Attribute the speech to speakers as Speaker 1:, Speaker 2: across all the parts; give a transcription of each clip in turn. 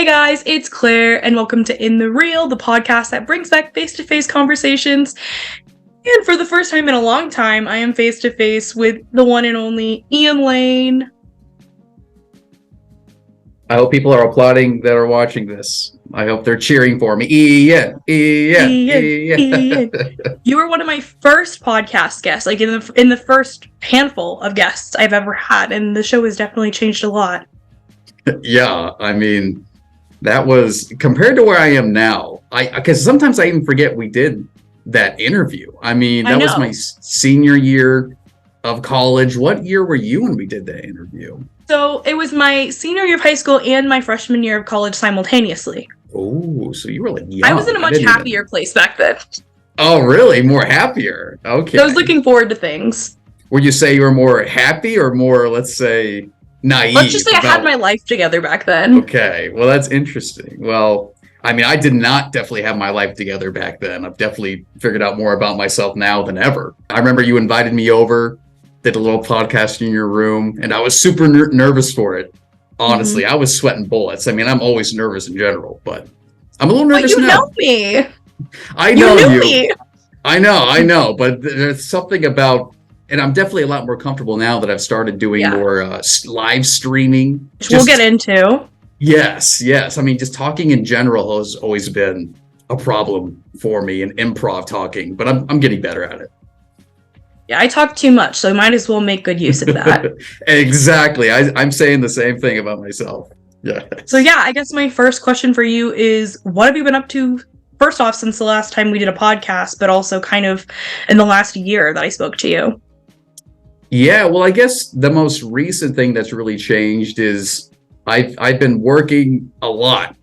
Speaker 1: Hey guys, it's Claire, and welcome to In the Real, the podcast that brings back face-to-face conversations. And for the first time in a long time, I am face-to-face with the one and only Ian Lane.
Speaker 2: I hope people are applauding that are watching this. I hope they're cheering for me. Ian.
Speaker 1: Ian. You were one of my first podcast guests, like in the first handful of guests I've ever had, and the show has definitely changed a lot.
Speaker 2: Yeah, I mean, that was compared to where I am now. Because sometimes I even forget we did that interview. I mean, that was my senior year of college. What year were you when we did that interview?
Speaker 1: So it was my senior year of high school and my freshman year of college simultaneously.
Speaker 2: Oh, so you were like young.
Speaker 1: I was in a much happier place back then.
Speaker 2: Oh, really? More happier? Okay.
Speaker 1: I was looking forward to things.
Speaker 2: Would you say you were more happy or more, let's say, naive?
Speaker 1: Let's just say I had my life together back then.
Speaker 2: Okay, well, that's interesting. Well, I mean, I did not definitely have my life together back then. I've definitely figured out more about myself now than ever. I remember you invited me over, did a little podcast in your room, and I was super nervous for it. Honestly, I was sweating bullets. I mean, I'm always nervous in general, but I'm a little nervous now.
Speaker 1: You know me.
Speaker 2: I know you.
Speaker 1: Me.
Speaker 2: I know, but there's something about, and I'm definitely a lot more comfortable now that I've started doing more live streaming.
Speaker 1: Which we'll get into.
Speaker 2: Yes. I mean, just talking in general has always been a problem for me, and improv talking, but I'm getting better at it.
Speaker 1: Yeah, I talk too much, so I might as well make good use of that.
Speaker 2: Exactly. I'm saying the same thing about myself. Yeah.
Speaker 1: So yeah, I guess my first question for you is, what have you been up to, first off, since the last time we did a podcast, but also kind of in the last year that I spoke to you?
Speaker 2: Yeah, well, I guess the most recent thing that's really changed is I've been working a lot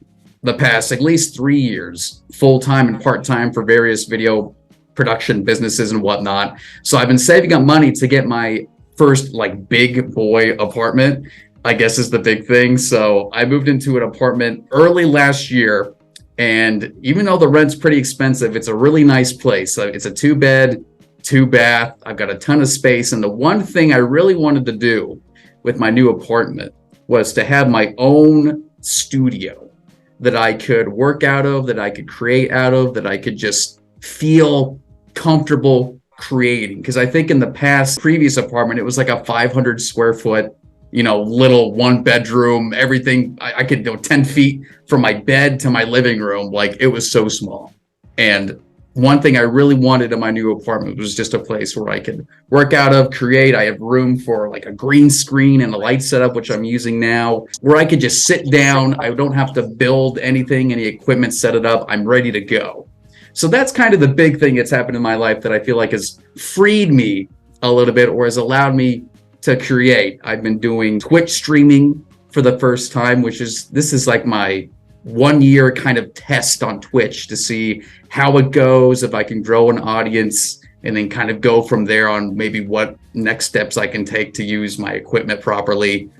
Speaker 2: the past at least 3 years, full-time and part-time for various video production businesses and whatnot. So I've been saving up money to get my first big boy apartment, I guess is the big thing. So I moved into an apartment early last year, and even though the rent's pretty expensive, it's a really nice place. It's a 2-bed, 2-bath. I've got a ton of space. And the one thing I really wanted to do with my new apartment was to have my own studio that I could work out of, that I could create out of, that I could just feel comfortable creating. Because I think in the previous apartment, it was like a 500 square foot, little 1-bedroom, everything. I could go 10 feet from my bed to my living room. It was so small. And one thing I really wanted in my new apartment was just a place where I could work out of, create. I have room for a green screen and a light setup, which I'm using now, where I could just sit down. I don't have to build anything, any equipment, set it up. I'm ready to go. So that's kind of the big thing that's happened in my life that I feel like has freed me a little bit, or has allowed me to create. I've been doing Twitch streaming for the first time, this is like my 1 year kind of test on Twitch to see how it goes, if I can grow an audience, and then kind of go from there on maybe what next steps I can take to use my equipment properly.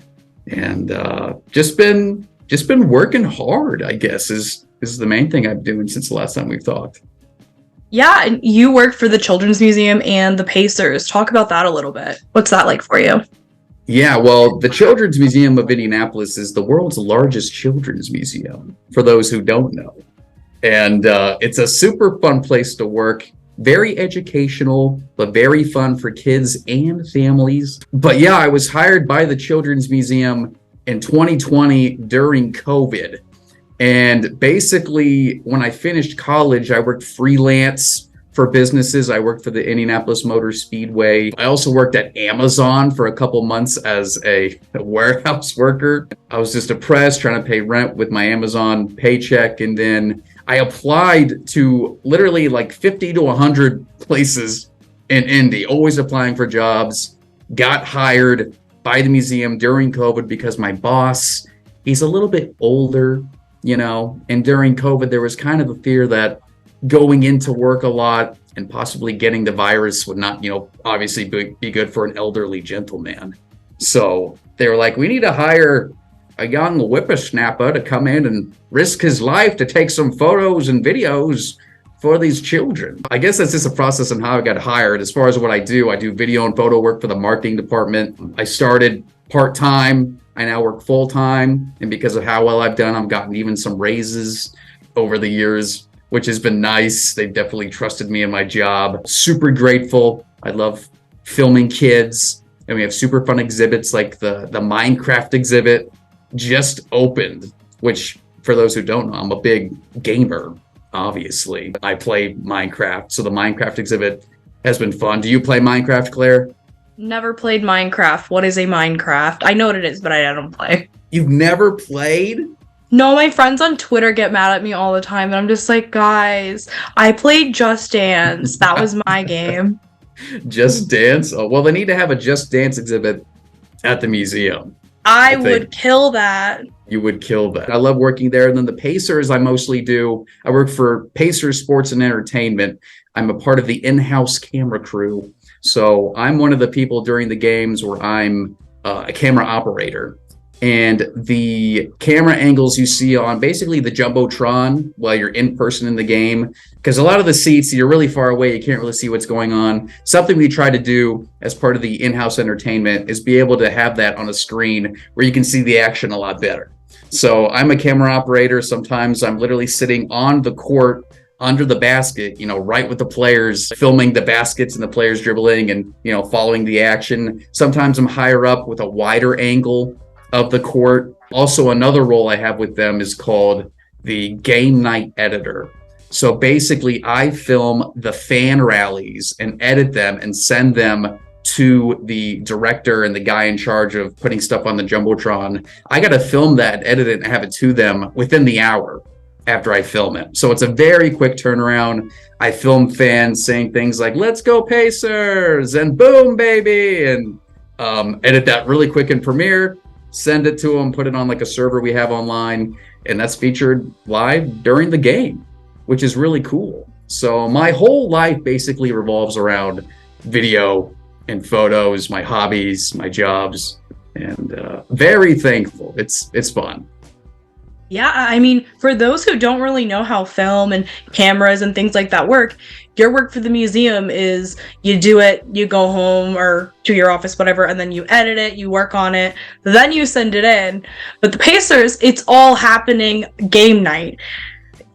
Speaker 2: And just been working hard, I guess, is the main thing I've been doing since the last time we've talked.
Speaker 1: Yeah, and you work for the Children's Museum and the Pacers. Talk about that a little bit. What's that like for you?
Speaker 2: Yeah, well, the Children's Museum of Indianapolis is the world's largest children's museum, for those who don't know. And it's a super fun place to work. Very educational, but very fun for kids and families. But yeah, I was hired by the Children's Museum in 2020 during COVID. And basically, when I finished college, I worked freelance for businesses. I worked for the Indianapolis Motor Speedway. I also worked at Amazon for a couple months as a warehouse worker. I was just depressed, trying to pay rent with my Amazon paycheck. And then I applied to literally 50 to 100 places in Indy, always applying for jobs. Got hired by the museum during COVID because my boss, he's a little bit older, and during COVID, there was kind of a fear that going into work a lot and possibly getting the virus would not, obviously be good for an elderly gentleman. So they were like, we need to hire a young whippersnapper to come in and risk his life to take some photos and videos for these children. I guess that's just a process on how I got hired. As far as what I do video and photo work for the marketing department. I started part-time. I now work full time, and because of how well I've done, I've gotten even some raises over the years, which has been nice. They've definitely trusted me in my job. Super grateful. I love filming kids, and we have super fun exhibits like the Minecraft exhibit just opened, which for those who don't know, I'm a big gamer. Obviously, I play Minecraft, so the Minecraft exhibit has been fun. Do you play Minecraft, Claire?
Speaker 1: Never played Minecraft. What is a Minecraft? I know what it is, but I don't play.
Speaker 2: You've never played?
Speaker 1: No, my friends on Twitter get mad at me all the time, and I'm just like, guys, I played Just Dance. That was my game.
Speaker 2: Just Dance? Oh, well, they need to have a Just Dance exhibit at the museum.
Speaker 1: I would kill that.
Speaker 2: You would kill that. I love working there. And then the Pacers, I work for Pacers Sports and Entertainment. I'm a part of the in-house camera crew. So I'm one of the people during the games where I'm a camera operator. And the camera angles you see on basically the Jumbotron while you're in person in the game, because a lot of the seats, you're really far away, you can't really see what's going on. Something we try to do as part of the in-house entertainment is be able to have that on a screen where you can see the action a lot better. So I'm a camera operator. Sometimes I'm literally sitting on the court under the basket, right with the players, filming the baskets and the players dribbling and, following the action. Sometimes I'm higher up with a wider angle of the court. Also, another role I have with them is called the game night editor. So basically, I film the fan rallies and edit them and send them to the director and the guy in charge of putting stuff on the Jumbotron. I got to film that, edit it, and have it to them within the hour after I film it. So it's a very quick turnaround. I film fans saying things like, "Let's go Pacers," and "Boom, baby," and edit that really quick in Premiere, send it to them, put it on like a server we have online, and that's featured live during the game, which is really cool. So my whole life basically revolves around video and photos, my hobbies, my jobs, and very thankful. It's fun.
Speaker 1: Yeah, I mean, for those who don't really know how film and cameras and things like that work, your work for the museum is you do it, you go home or to your office, whatever, and then you edit it, you work on it, then you send it in. But the Pacers, it's all happening game night.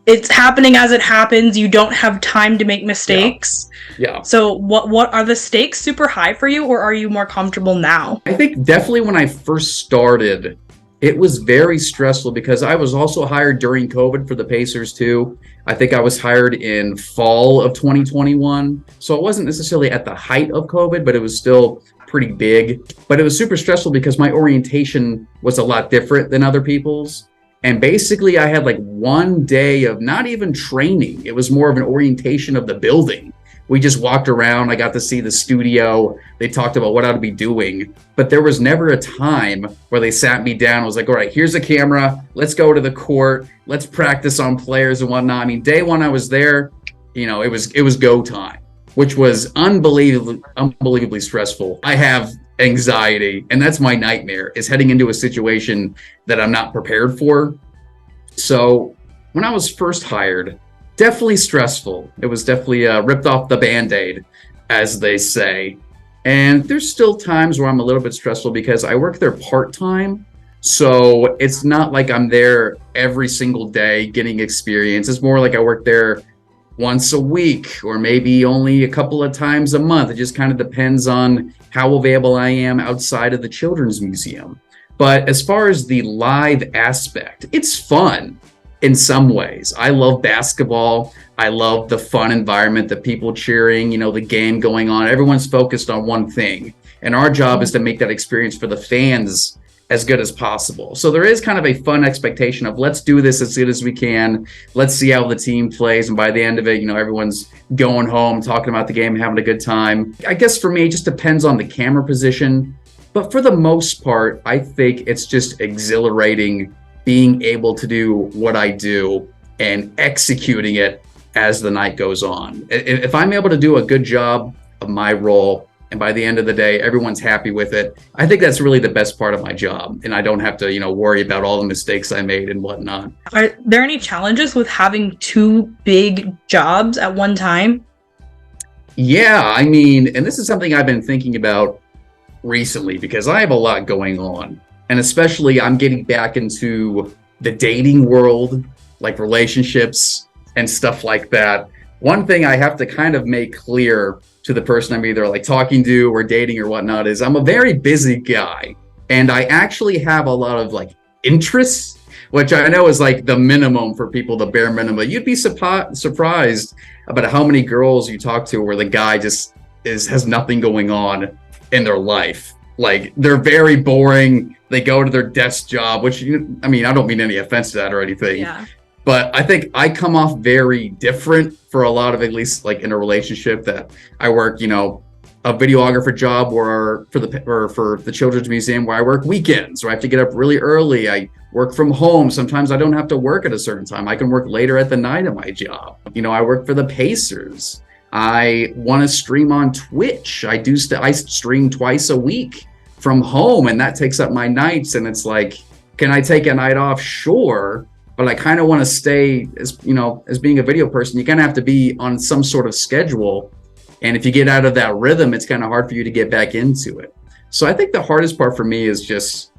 Speaker 1: It's happening as it happens. You don't have time to make mistakes.
Speaker 2: Yeah.
Speaker 1: So what are the stakes super high for you, or are you more comfortable now?
Speaker 2: I think definitely when I first started, it was very stressful because I was also hired during COVID for the Pacers too. I think I was hired in fall of 2021. So it wasn't necessarily at the height of COVID, but it was still pretty big. But it was super stressful because my orientation was a lot different than other people's. And basically I had like one day of not even training. It was more of an orientation of the building. We just walked around. I got to see the studio. They talked about what I would be doing, but there was never a time where they sat me down and was like, all right, here's a camera. Let's go to the court. Let's practice on players and whatnot. I mean, day one I was there, it was go time, which was unbelievably stressful. I have anxiety, and that's my nightmare, is heading into a situation that I'm not prepared for. So when I was first hired, definitely stressful. It was definitely ripped off the Band-Aid, as they say. And there's still times where I'm a little bit stressful because I work there part-time. So it's not like I'm there every single day getting experience. It's more like I work there once a week or maybe only a couple of times a month. It just kind of depends on how available I am outside of the Children's Museum. But as far as the live aspect, it's fun. In some ways, I love basketball. I love the fun environment, the people cheering, the game going on. Everyone's focused on one thing. And our job is to make that experience for the fans as good as possible. So there is kind of a fun expectation of let's do this as good as we can. Let's see how the team plays. And by the end of it, everyone's going home, talking about the game, having a good time. I guess for me, it just depends on the camera position. But for the most part, I think it's just exhilarating being able to do what I do and executing it as the night goes on. If I'm able to do a good job of my role, and by the end of the day, everyone's happy with it, I think that's really the best part of my job. And I don't have to, worry about all the mistakes I made and whatnot.
Speaker 1: Are there any challenges with having two big jobs at one time?
Speaker 2: Yeah, and this is something I've been thinking about recently because I have a lot going on. And especially I'm getting back into the dating world, like relationships and stuff like that. One thing I have to kind of make clear to the person I'm either like talking to or dating or whatnot is I'm a very busy guy, and I actually have a lot of like interests, which I know is like the minimum for people, the bare minimum. You'd be surprised about how many girls you talk to where the guy just has nothing going on in their life. Like they're very boring. They go to their desk job, which I mean, I don't mean any offense to that or anything.
Speaker 1: Yeah.
Speaker 2: But I think I come off very different for a lot of, at least like in a relationship, that I work, a videographer job or for the Children's Museum where I work weekends, where I have to get up really early. I work from home. Sometimes I don't have to work at a certain time. I can work later at the night at my job. I work for the Pacers. I want to stream on Twitch. I stream twice a week from home, and that takes up my nights. And it's like, can I take a night off? Sure. But I kind of want to stay as being a video person, you kind of have to be on some sort of schedule. And if you get out of that rhythm, it's kind of hard for you to get back into it. So I think the hardest part for me is just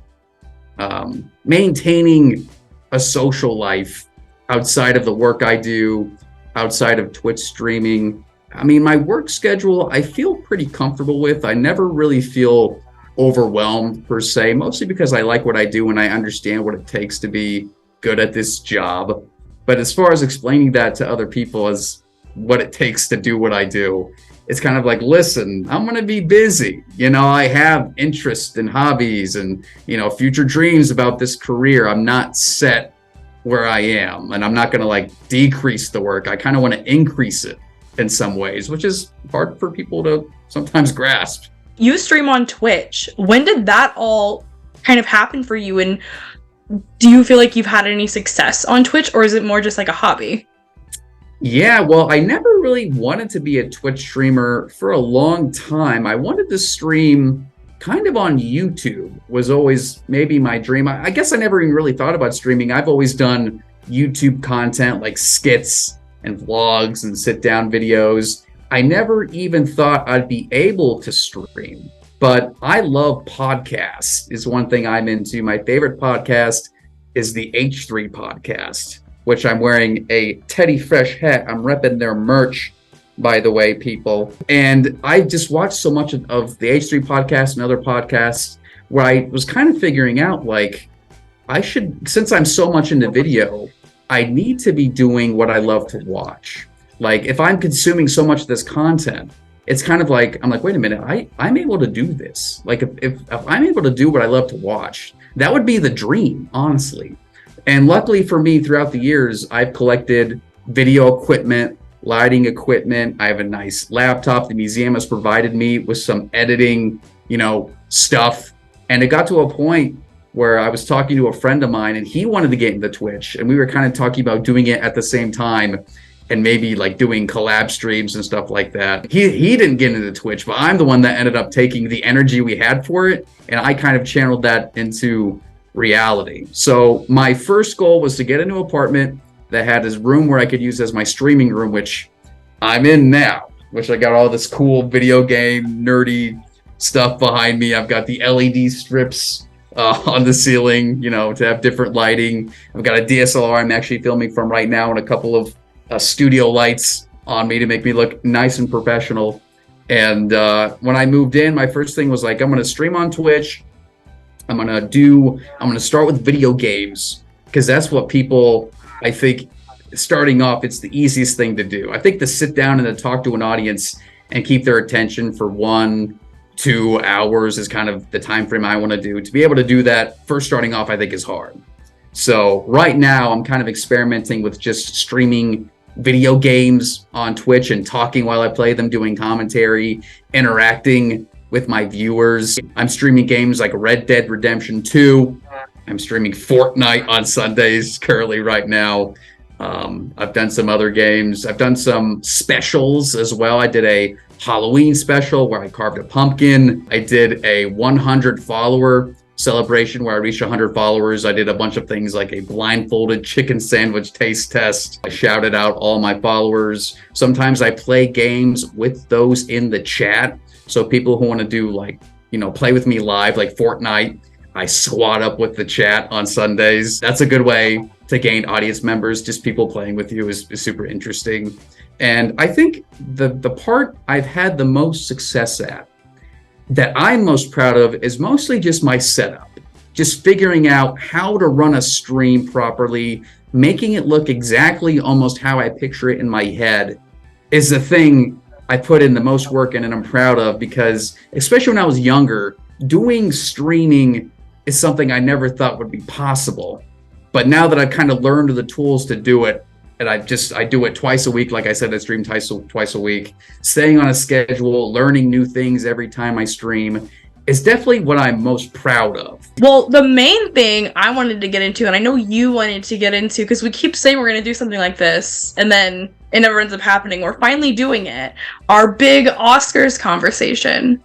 Speaker 2: maintaining a social life outside of the work I do, outside of Twitch streaming. I mean, my work schedule, I feel pretty comfortable with. I never really feel overwhelmed per se, mostly because I like what I do and I understand what it takes to be good at this job. But as far as explaining that to other people as what it takes to do what I do, it's kind of like, listen, I'm going to be busy. I have interests and hobbies and, future dreams about this career. I'm not set where I am, and I'm not going to like decrease the work. I kind of want to increase it in some ways, which is hard for people to sometimes grasp.
Speaker 1: You stream on Twitch. When did that all kind of happen for you? And do you feel like you've had any success on Twitch, or is it more just like a hobby?
Speaker 2: Yeah, well, I never really wanted to be a Twitch streamer for a long time. I wanted to stream kind of on YouTube, was always maybe my dream. I guess I never even really thought about streaming. I've always done YouTube content like skits and vlogs and sit down videos. I never even thought I'd be able to stream. But I love podcasts, is one thing I'm into. My favorite podcast is the H3 podcast, which I'm wearing a Teddy Fresh hat. I'm repping their merch, by the way, people. And I just watched so much of the H3 podcast and other podcasts where I was kind of figuring out, like, since I'm so much into video, I need to be doing what I love to watch. Like, if I'm consuming so much of this content, it's kind of like, I'm like, wait a minute, I'm able to do this. Like, if I'm able to do what I love to watch, that would be the dream, honestly. And luckily for me, throughout the years, I've collected video equipment, lighting equipment. I have a nice laptop. The museum has provided me with some editing, stuff. And it got to a point where I was talking to a friend of mine, and he wanted to get into Twitch. And we were kind of talking about doing it at the same time, and maybe like doing collab streams and stuff like that. He didn't get into Twitch, but I'm the one that ended up taking the energy we had for it, and I kind of channeled that into reality. So my first goal was to get a new apartment that had this room where I could use as my streaming room, which I'm in now, which I got all this cool video game nerdy stuff behind me. I've got the LED strips on the ceiling, to have different lighting. I've got a DSLR I'm actually filming from right now, and a couple of studio lights on me to make me look nice and professional. And when I moved in, my first thing was like, I'm going to stream on Twitch. I'm going to start with video games, because that's what people, I think, starting off, it's the easiest thing to do. I think to sit down and to talk to an audience and keep their attention for 1-2 hours is kind of the time frame I want to do. To be able to do that first starting off, I think is hard. So right now I'm kind of experimenting with just streaming video games on Twitch and talking while I play them, doing commentary, interacting with my viewers. I'm streaming games like Red Dead Redemption 2. I'm streaming Fortnite on Sundays currently right now. I've done some other games. I've done some specials as well. I did a Halloween special where I carved a pumpkin. I did a 100 follower celebration where I reached 100 followers. I did a bunch of things like a blindfolded chicken sandwich taste test. I shouted out all my followers. Sometimes I play games with those in the chat. So people who want to do play with me live, like Fortnite, I squat up with the chat on Sundays. That's a good way to gain audience members. Just people playing with you is super interesting. And I think the part I've had the most success at, that I'm most proud of, is mostly just my setup. Just figuring out how to run a stream properly, making it look exactly almost how I picture it in my head is the thing I put in the most work in and I'm proud of, because especially when I was younger, doing streaming is something I never thought would be possible. But now that I've kind of learned the tools to do it, and I do it twice a week, like I said, I stream twice a week, staying on a schedule, learning new things every time I stream is definitely what I'm most proud of.
Speaker 1: Well, the main thing I wanted to get into, and I know you wanted to get into, because we keep saying we're going to do something like this, and then it never ends up happening. We're finally doing it. Our big Oscars conversation.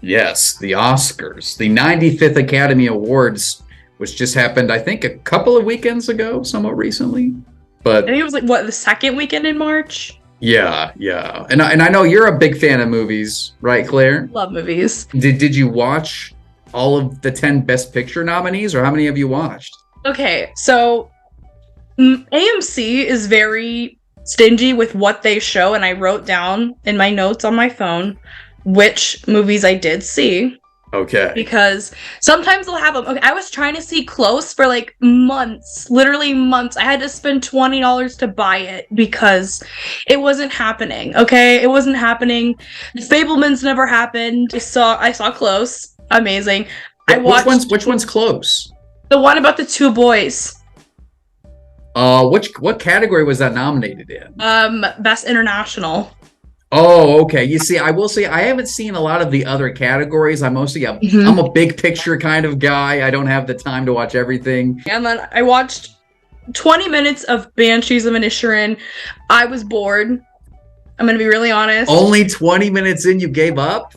Speaker 2: Yes, the Oscars, the 95th Academy Awards, which just happened, I think, a couple of weekends ago, somewhat recently. But
Speaker 1: I think it was like, what, the second weekend in March?
Speaker 2: Yeah. And I know you're a big fan of movies, right, Claire?
Speaker 1: Love movies.
Speaker 2: Did you watch all of the 10 Best Picture nominees, or how many have you watched?
Speaker 1: Okay, so AMC is very stingy with what they show, and I wrote down in my notes on my phone which movies I did see.
Speaker 2: Okay.
Speaker 1: Because sometimes they'll have them. Okay, I was trying to see Close for like months, literally months. I had to spend $20 to buy it because it wasn't happening. Okay, it wasn't happening. The Fablemans never happened. I saw Close. Amazing. I watched
Speaker 2: which one's Close?
Speaker 1: the one about the two boys.
Speaker 2: What category was that nominated in?
Speaker 1: Best International.
Speaker 2: Oh, okay. You see, I will say I haven't seen a lot of the other categories. I'm mostly I'm a big picture kind of guy. I don't have the time to watch everything.
Speaker 1: And then I watched 20 minutes of Banshees of Inisherin. I was bored. I'm gonna be really honest.
Speaker 2: Only 20 minutes in, you gave up?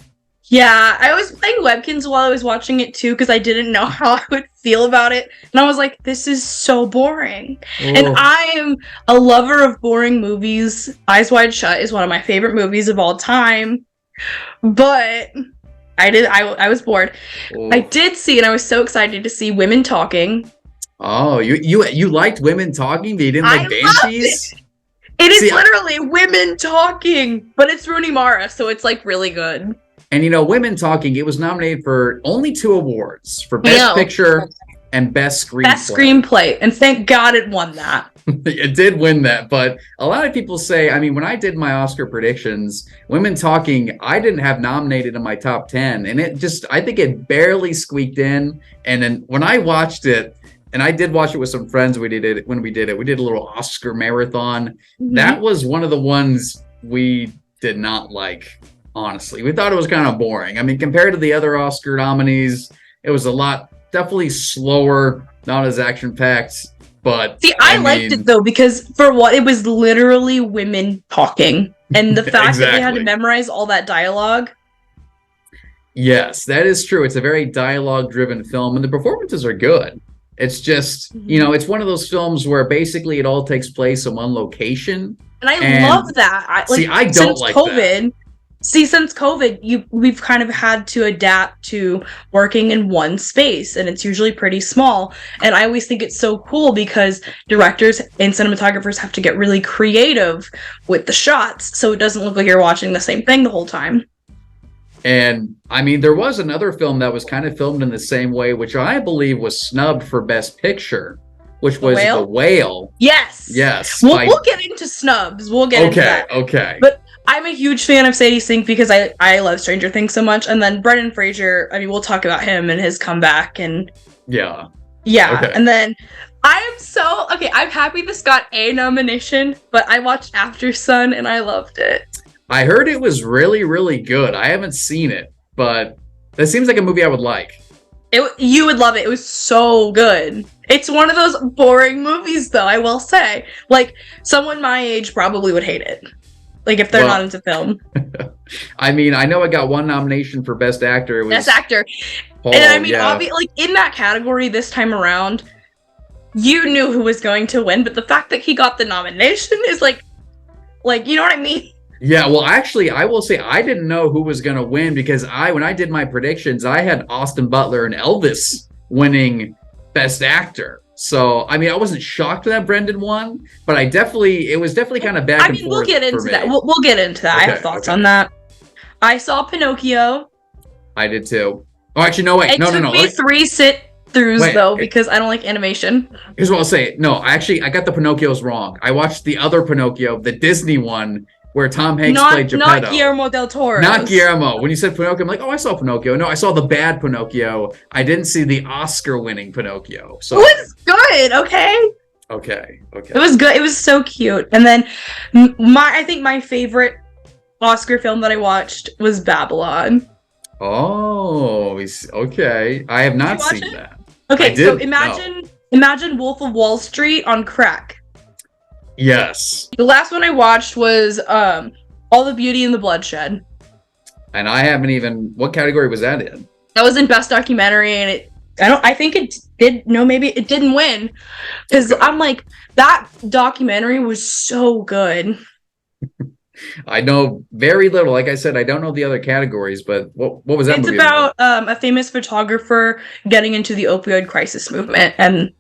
Speaker 1: Yeah, I was playing Webkins while I was watching it too, because I didn't know how I would feel about it. And I was like, this is so boring. Oh. And I am a lover of boring movies. Eyes Wide Shut is one of my favorite movies of all time. But I was bored. Oh. I did see, and I was so excited to see Women Talking.
Speaker 2: Oh, you liked Women Talking, but you didn't like Banshees?
Speaker 1: It is literally Women Talking, but it's Rooney Mara, so it's like really good.
Speaker 2: And Women Talking, it was nominated for only 2 awards, for Best Picture and Best Screenplay.
Speaker 1: Best Screenplay, and thank God it won that.
Speaker 2: It did win that, but a lot of people say, I mean, when I did my Oscar predictions, Women Talking, I didn't have nominated in my top 10, and I think it barely squeaked in. And then when I watched it, and I did watch it with some friends, we did a little Oscar marathon. Mm-hmm. That was one of the ones we did not like. Honestly, we thought it was kind of boring. I mean, compared to the other Oscar nominees, it was definitely slower, not as action-packed. But
Speaker 1: see, I liked it though, because for what it was, literally women talking, and the fact that they had to memorize all that dialogue.
Speaker 2: Yes, that is true. It's a very dialogue-driven film, and the performances are good. It's just, it's one of those films where basically it all takes place in one location.
Speaker 1: And I love that.
Speaker 2: I don't like that.
Speaker 1: Since COVID, we've kind of had to adapt to working in one space, and it's usually pretty small. And I always think it's so cool because directors and cinematographers have to get really creative with the shots, so it doesn't look like you're watching the same thing the whole time.
Speaker 2: And I mean, there was another film that was kind of filmed in the same way, which I believe was snubbed for Best Picture, which was The Whale.
Speaker 1: Yes. We'll get into snubs. We'll get into that.
Speaker 2: Okay.
Speaker 1: But I'm a huge fan of Sadie Sink because I love Stranger Things so much. And then Brendan Fraser, I mean, we'll talk about him and his comeback. And
Speaker 2: yeah.
Speaker 1: Okay. And then I'm happy this got a nomination, but I watched After Sun and I loved it.
Speaker 2: I heard it was really, really good. I haven't seen it, but that seems like a movie I would like.
Speaker 1: You would love it. It was so good. It's one of those boring movies, though, I will say. Like, someone my age probably would hate it. Like, if they're not into film.
Speaker 2: I mean, I know it got one nomination for Best Actor.
Speaker 1: Best Actor. And I mean, obviously, in that category this time around, you knew who was going to win, but the fact that he got the nomination is like, you know what I mean?
Speaker 2: Yeah, well, actually, I will say I didn't know who was going to win because when I did my predictions, I had Austin Butler and Elvis winning Best Actor. So, I mean, I wasn't shocked that Brendan won, but it was definitely kind of back and forth.
Speaker 1: We'll get into that. We'll get into that.
Speaker 2: Okay,
Speaker 1: I have thoughts on that. I saw Pinocchio.
Speaker 2: I did too. Oh, actually, no, wait. No.
Speaker 1: It took me 3 sit-throughs, though, because I don't like animation.
Speaker 2: Here's what I'll say. No, actually, I got the Pinocchios wrong. I watched the other Pinocchio, the Disney one, where Tom Hanks played Geppetto.
Speaker 1: Not Guillermo del Toro.
Speaker 2: Not Guillermo. When you said Pinocchio, I'm like, oh, I saw Pinocchio. No, I saw the bad Pinocchio. I didn't see the Oscar-winning Pinocchio. So
Speaker 1: it was good, okay?
Speaker 2: Okay.
Speaker 1: It was good. It was so cute. And then I think my favorite Oscar film that I watched was Babylon.
Speaker 2: Oh, okay. I have not seen that.
Speaker 1: Okay, so imagine Wolf of Wall Street on crack.
Speaker 2: Yes.
Speaker 1: The last one I watched was All the Beauty and the Bloodshed.
Speaker 2: And I haven't even. What category was that in?
Speaker 1: That was in Best Documentary, and maybe it didn't win, because I'm like, that documentary was so good.
Speaker 2: I know very little. Like I said, I don't know the other categories, but what was that movie
Speaker 1: about? It's about a famous photographer getting into the opioid crisis movement and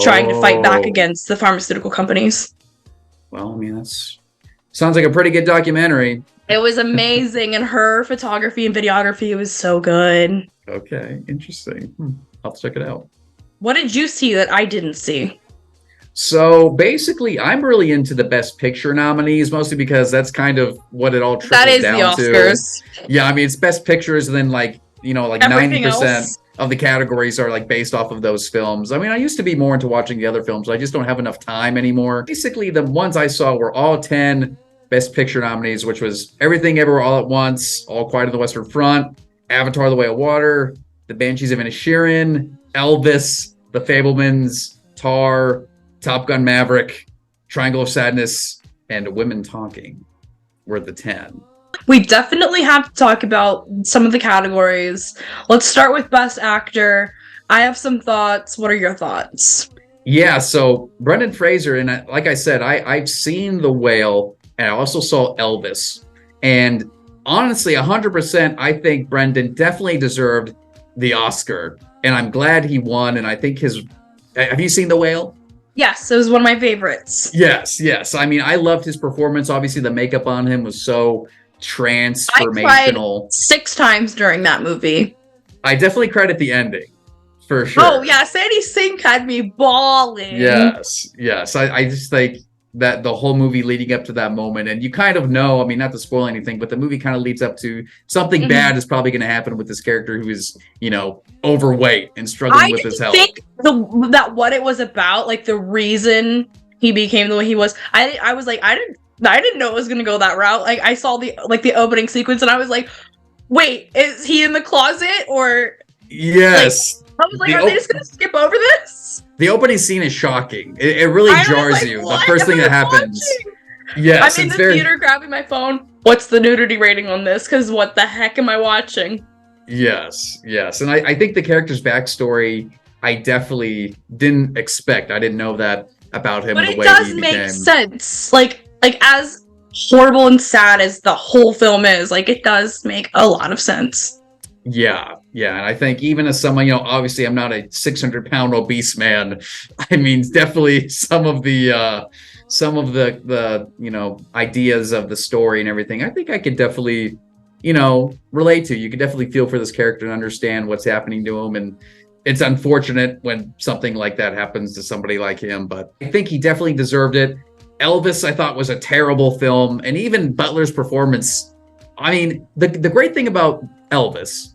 Speaker 1: trying to fight back against the pharmaceutical companies.
Speaker 2: Well, I mean, sounds like a pretty good documentary.
Speaker 1: It was amazing, and her photography and videography was so good.
Speaker 2: Okay, interesting. I'll check it out.
Speaker 1: What did you see that I didn't see?
Speaker 2: So basically, I'm really into the Best Picture nominees, mostly because that's kind of what it all trickles down to. That is the Oscars. Yeah, I mean, it's Best Pictures, and then like 90% of the categories are like based off of those films. I mean, I used to be more into watching the other films, but I just don't have enough time anymore. Basically, the ones I saw were all 10 Best Picture nominees, which was Everything Everywhere All at Once, All Quiet on the Western Front, Avatar: The Way of Water, The Banshees of Inisherin, Elvis, The Fabelmans, Tar, Top Gun Maverick, Triangle of Sadness, and Women Talking were the 10.
Speaker 1: We definitely have to talk about some of the categories. Let's start with Best Actor. I have some thoughts. What are your thoughts?
Speaker 2: Yeah, so Brendan Fraser, and like I said, I've seen The Whale, and I also saw Elvis. And honestly, 100%, I think Brendan definitely deserved the Oscar. And I'm glad he won, and I think have you seen The Whale?
Speaker 1: Yes, it was one of my favorites.
Speaker 2: Yes. I mean, I loved his performance. Obviously, the makeup on him was so transformational.
Speaker 1: I cried 6 times during that movie.
Speaker 2: I definitely cried at the ending, for sure.
Speaker 1: Oh yeah, Sadie Sink had me bawling.
Speaker 2: Yes. I just think that the whole movie leading up to that moment, and you kind of know, I mean, not to spoil anything, but the movie kind of leads up to something bad is probably going to happen with this character who is, overweight and struggling with his health. I think
Speaker 1: that what it was about, like the reason he became the way he was, I was like, I didn't know it was going to go that route. Like I saw the opening sequence and I was like, wait, is he in the closet or?
Speaker 2: Yes.
Speaker 1: I was like, are they just going to skip over this?
Speaker 2: The opening scene is shocking. It really jars you. The first thing that happens. Yes,
Speaker 1: I'm in the theater grabbing my phone. What's the nudity rating on this? Because what the heck am I watching?
Speaker 2: Yes. And I think the character's backstory, I definitely didn't expect. I didn't know that about him.
Speaker 1: But it does make sense. Like as horrible and sad as the whole film is, like it does make a lot of sense.
Speaker 2: Yeah, and I think even as someone, obviously I'm not a 600-pound obese man. I mean, definitely some of the ideas of the story and everything, I think I could definitely, relate to. You could definitely feel for this character and understand what's happening to him. And it's unfortunate when something like that happens to somebody like him, but I think he definitely deserved it. Elvis, I thought, was a terrible film, and even Butler's performance. I mean, the great thing about Elvis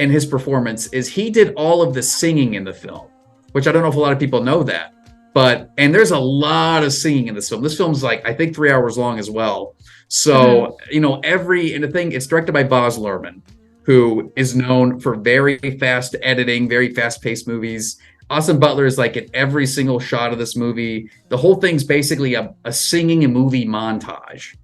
Speaker 2: and his performance is he did all of the singing in the film, which I don't know if a lot of people know that. And there's a lot of singing in this film. This film's like, I think 3 hours long as well. So, it's directed by Baz Luhrmann, who is known for very fast editing, very fast-paced movies. Austin Butler is like in every single shot of this movie. The whole thing's basically a singing and movie montage.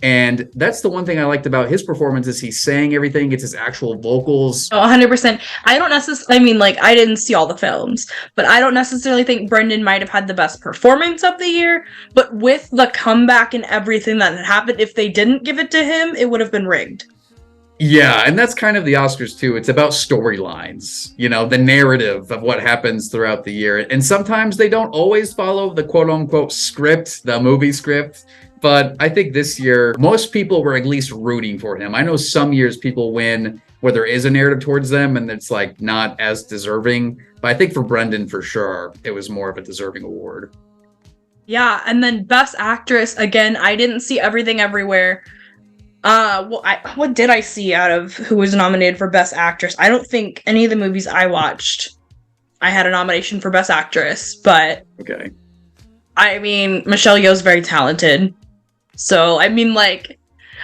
Speaker 2: And that's the one thing I liked about his performance is he sang everything. It's his actual vocals.
Speaker 1: Oh, 100%. I don't necessarily, I didn't see all the films, but I don't necessarily think Brendan might have had the best performance of the year. But with the comeback and everything that had happened, if they didn't give it to him, it would have been rigged.
Speaker 2: Yeah, and that's kind of the Oscars too. It's about storylines, the narrative of what happens throughout the year. And sometimes they don't always follow the quote unquote script, the movie script. But I think this year, most people were at least rooting for him. I know some years people win where there is a narrative towards them and it's like not as deserving. But I think for Brendan, for sure, it was more of a deserving award.
Speaker 1: Yeah, and then Best Actress, again, I didn't see Everything Everywhere. What did I see out of who was nominated for Best Actress? I don't think any of the movies I watched I had a nomination for Best Actress, but
Speaker 2: okay.
Speaker 1: I mean, Michelle Yeoh's very talented. So, I mean, like,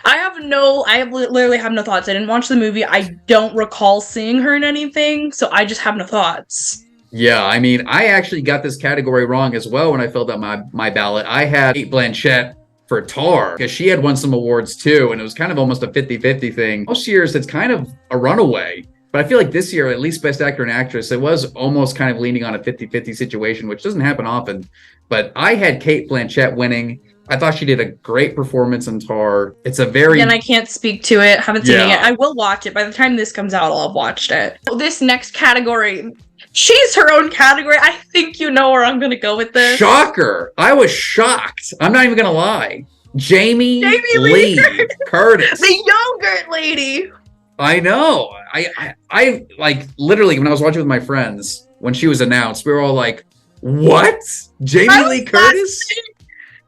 Speaker 1: literally have no thoughts. I didn't watch the movie. I don't recall seeing her in anything, so I just have no thoughts.
Speaker 2: Yeah, I mean, I actually got this category wrong as well when I filled out my ballot. I had Kate Blanchett for Tar, because she had won some awards too, and it was kind of almost a 50-50 thing. Most years, it's kind of a runaway. But I feel like this year, at least Best Actor and Actress, it was almost kind of leaning on a 50-50 situation, which doesn't happen often. But I had Kate Blanchett winning. I thought she did a great performance in Tar. It's a very...
Speaker 1: And I can't speak to it. Haven't seen it yet. I will watch it. By the time this comes out, I'll have watched it. This next category, she's her own category. I think you know where I'm going to go with this.
Speaker 2: Shocker. I was shocked. I'm not even going to lie. Jamie Lee Curtis.
Speaker 1: The yogurt lady.
Speaker 2: I know. I like literally when I was watching with my friends, when she was announced, we were all like, what? Jamie Lee Curtis?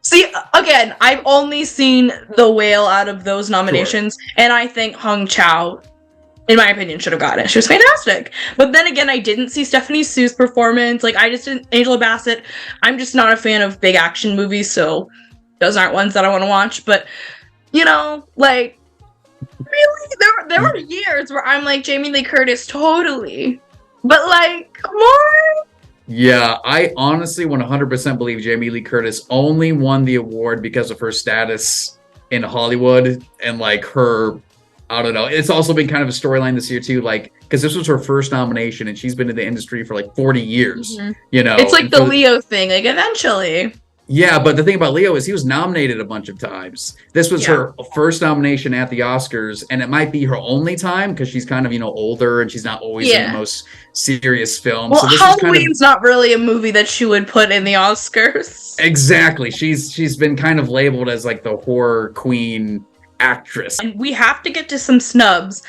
Speaker 1: See, again, I've only seen The Whale out of those nominations, and I think Hong Chow, in my opinion, should have gotten it. She was fantastic. But then again, I didn't see Stephanie Sue's performance. Like, I just didn't... Angela Bassett, I'm just not a fan of big action movies, so those aren't ones that I want to watch. But, like, really? There were years where I'm like, Jamie Lee Curtis, totally. But, like, come on!
Speaker 2: Yeah, I honestly 100% believe Jamie Lee Curtis only won the award because of her status in Hollywood and like her, I don't know. It's also been kind of a storyline this year too, like because this was her first nomination and she's been in the industry for like 40 years.
Speaker 1: Mm-hmm. It's like the Leo thing, like eventually.
Speaker 2: Yeah, but the thing about Leo is he was nominated a bunch of times. This was her first nomination at the Oscars, and it might be her only time because she's kind of, older and she's not always in the most serious films.
Speaker 1: Well, so Halloween's not really a movie that she would put in the Oscars.
Speaker 2: Exactly. She's been kind of labeled as like the horror queen actress.
Speaker 1: And we have to get to some snubs.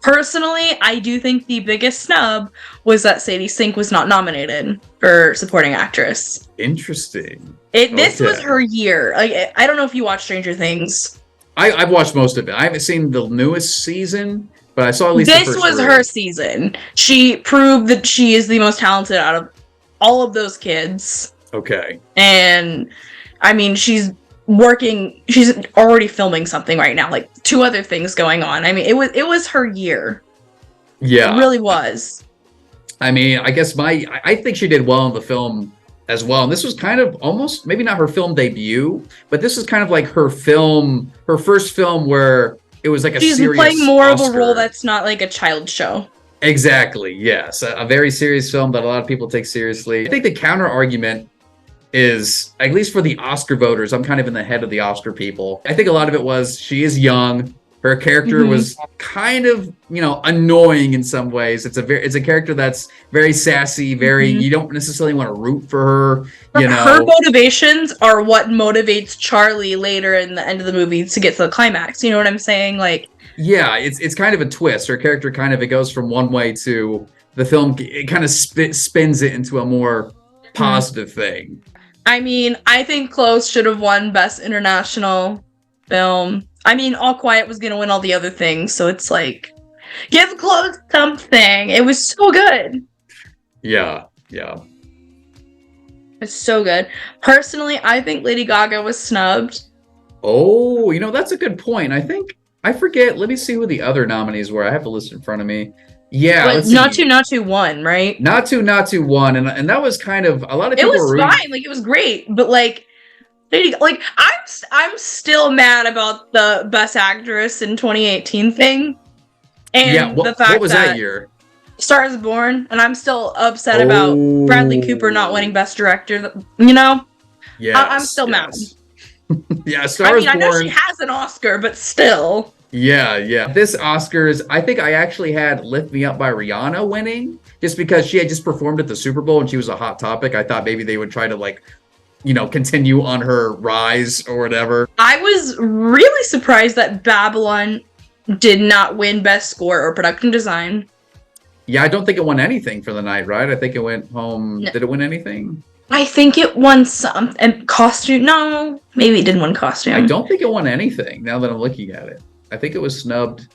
Speaker 1: Personally, I do think the biggest snub was that Sadie Sink was not nominated for supporting actress.
Speaker 2: Interesting.
Speaker 1: This was her year. Like, I don't know if you watched Stranger Things.
Speaker 2: I've watched most of it. I haven't seen the newest season, but I saw at least the first
Speaker 1: This was her season. She proved that she is the most talented out of all of those kids.
Speaker 2: Okay.
Speaker 1: And, I mean, she's already filming something right now, like 2 other things going on. I mean, it was her year.
Speaker 2: Yeah.
Speaker 1: It really was.
Speaker 2: I mean, I guess I think she did well in the film as well. And this was kind of almost, maybe not her film debut, but this is kind of like her first film where it was like
Speaker 1: she's
Speaker 2: serious
Speaker 1: playing more
Speaker 2: Oscar.
Speaker 1: of a role that's not like a child show.
Speaker 2: Exactly, yes. A very serious film that a lot of people take seriously. I think the counter argument is, at least for the Oscar voters, I'm kind of in the head of the Oscar people. I think a lot of it was she is young. Her character was kind of, annoying in some ways. It's a character that's very sassy, very you don't necessarily want to root for her.
Speaker 1: Her motivations are what motivates Charlie later in the end of the movie to get to the climax. You know what I'm saying? Like,
Speaker 2: yeah, it's kind of a twist. Her character it goes from one way to the film. It kind of spins it into a more positive thing.
Speaker 1: I mean, I think Close should have won Best International Film. I mean, All Quiet was going to win all the other things, so it's like, give Close something. It was so good.
Speaker 2: Yeah.
Speaker 1: It's so good. Personally, I think Lady Gaga was snubbed.
Speaker 2: Oh, that's a good point. I forget. Let me see who the other nominees were. I have the list in front of me. Yeah,
Speaker 1: but Naatu won, right?
Speaker 2: Naatu won, and that was kind of a lot of people.
Speaker 1: It was fine, like it was great, but like, I'm still mad about the Best Actress in 2018 thing, and the fact
Speaker 2: what was that year?
Speaker 1: Star is Born, and I'm still upset about Bradley Cooper not winning Best Director.
Speaker 2: Yeah,
Speaker 1: I'm still mad.
Speaker 2: Yeah, Star is Born.
Speaker 1: I know she has an Oscar, but still.
Speaker 2: Yeah, yeah. This Oscars, I think I actually had Lift Me Up by Rihanna winning just because she had just performed at the Super Bowl and she was a hot topic. I thought maybe they would try to continue on her rise or whatever.
Speaker 1: I was really surprised that Babylon did not win Best Score or Production Design.
Speaker 2: Yeah, I don't think it won anything for the night, right? I think it went home.
Speaker 1: No.
Speaker 2: Did it win anything?
Speaker 1: I think it won some. And costume? No, maybe it didn't win costume.
Speaker 2: I don't think it won anything now that I'm looking at it. I think it was snubbed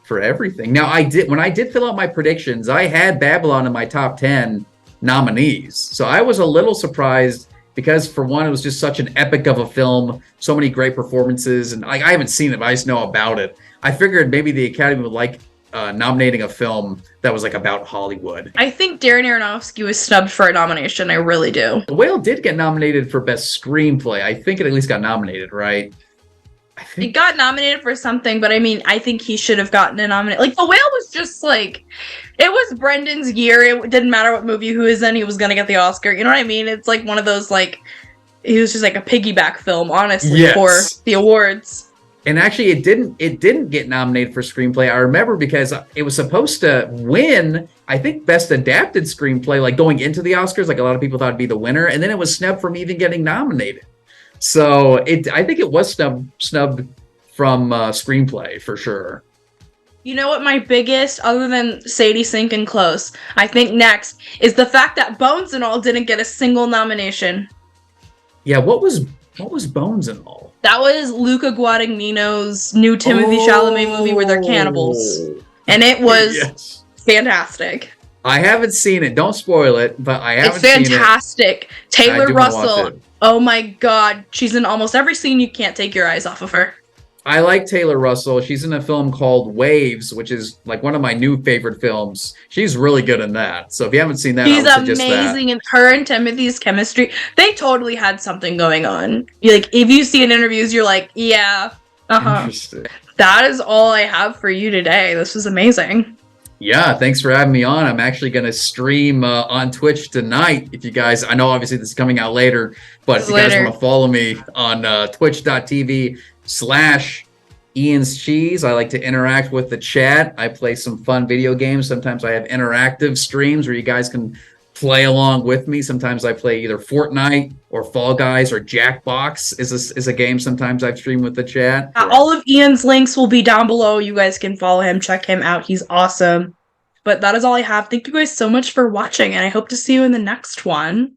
Speaker 2: for everything. Now, when I did fill out my predictions, I had Babylon in my top 10 nominees. So I was a little surprised because, for one, it was just such an epic of a film, so many great performances, and I haven't seen it, but I just know about it. I figured maybe the Academy would like nominating a film that was like about Hollywood.
Speaker 1: I think Darren Aronofsky was snubbed for a nomination. I really do.
Speaker 2: The Whale did get nominated for Best Screenplay. I think it at least got nominated, right?
Speaker 1: It got nominated for something, but I mean, I think he should have gotten a nomination. Like, The Whale was just like, it was Brendan's year. It didn't matter what movie he was in, he was gonna get the Oscar. You know what I mean? It's like one of those, like, he was just like a piggyback film, honestly, for the awards.
Speaker 2: And actually, it didn't get nominated for screenplay. I remember because it was supposed to win, I think, Best Adapted Screenplay, like going into the Oscars. Like a lot of people thought it'd be the winner, and then it was snubbed from even getting nominated. So I think it was snubbed from screenplay for sure.
Speaker 1: You know what my biggest, other than Sadie Sink and Close, I think next is the fact that Bones and All didn't get a single nomination.
Speaker 2: Yeah, what was Bones and All?
Speaker 1: That was Luca Guadagnino's new Timothée Chalamet movie where they're cannibals. And it was fantastic.
Speaker 2: I haven't seen it. Don't spoil it, but I haven't seen it.
Speaker 1: It's fantastic. Taylor Russell. Oh my god. She's in almost every scene. You can't take your eyes off of her.
Speaker 2: I like Taylor Russell. She's in a film called Waves, which is like one of my new favorite films. She's really good in that. So if you haven't seen that,
Speaker 1: she's amazing. And her and Timothy's chemistry, they totally had something going on. Like, if you see in interviews, you're like, yeah,
Speaker 2: Interesting.
Speaker 1: That is all I have for you today. This was amazing.
Speaker 2: Yeah, thanks for having me on. I'm actually going to stream on Twitch tonight. If you guys, I know obviously this is coming out later, but if you guys want to follow me on twitch.tv/Ian's Cheese. I like to interact with the chat. I play some fun video games. Sometimes I have interactive streams where you guys can play along with me. Sometimes I play either Fortnite or Fall Guys or Jackbox is a game sometimes I've streamed with the chat.
Speaker 1: All of Ian's links will be down below. You guys can follow him, check him out. He's awesome. But that is all I have. Thank you guys so much for watching, and I hope to see you in the next one.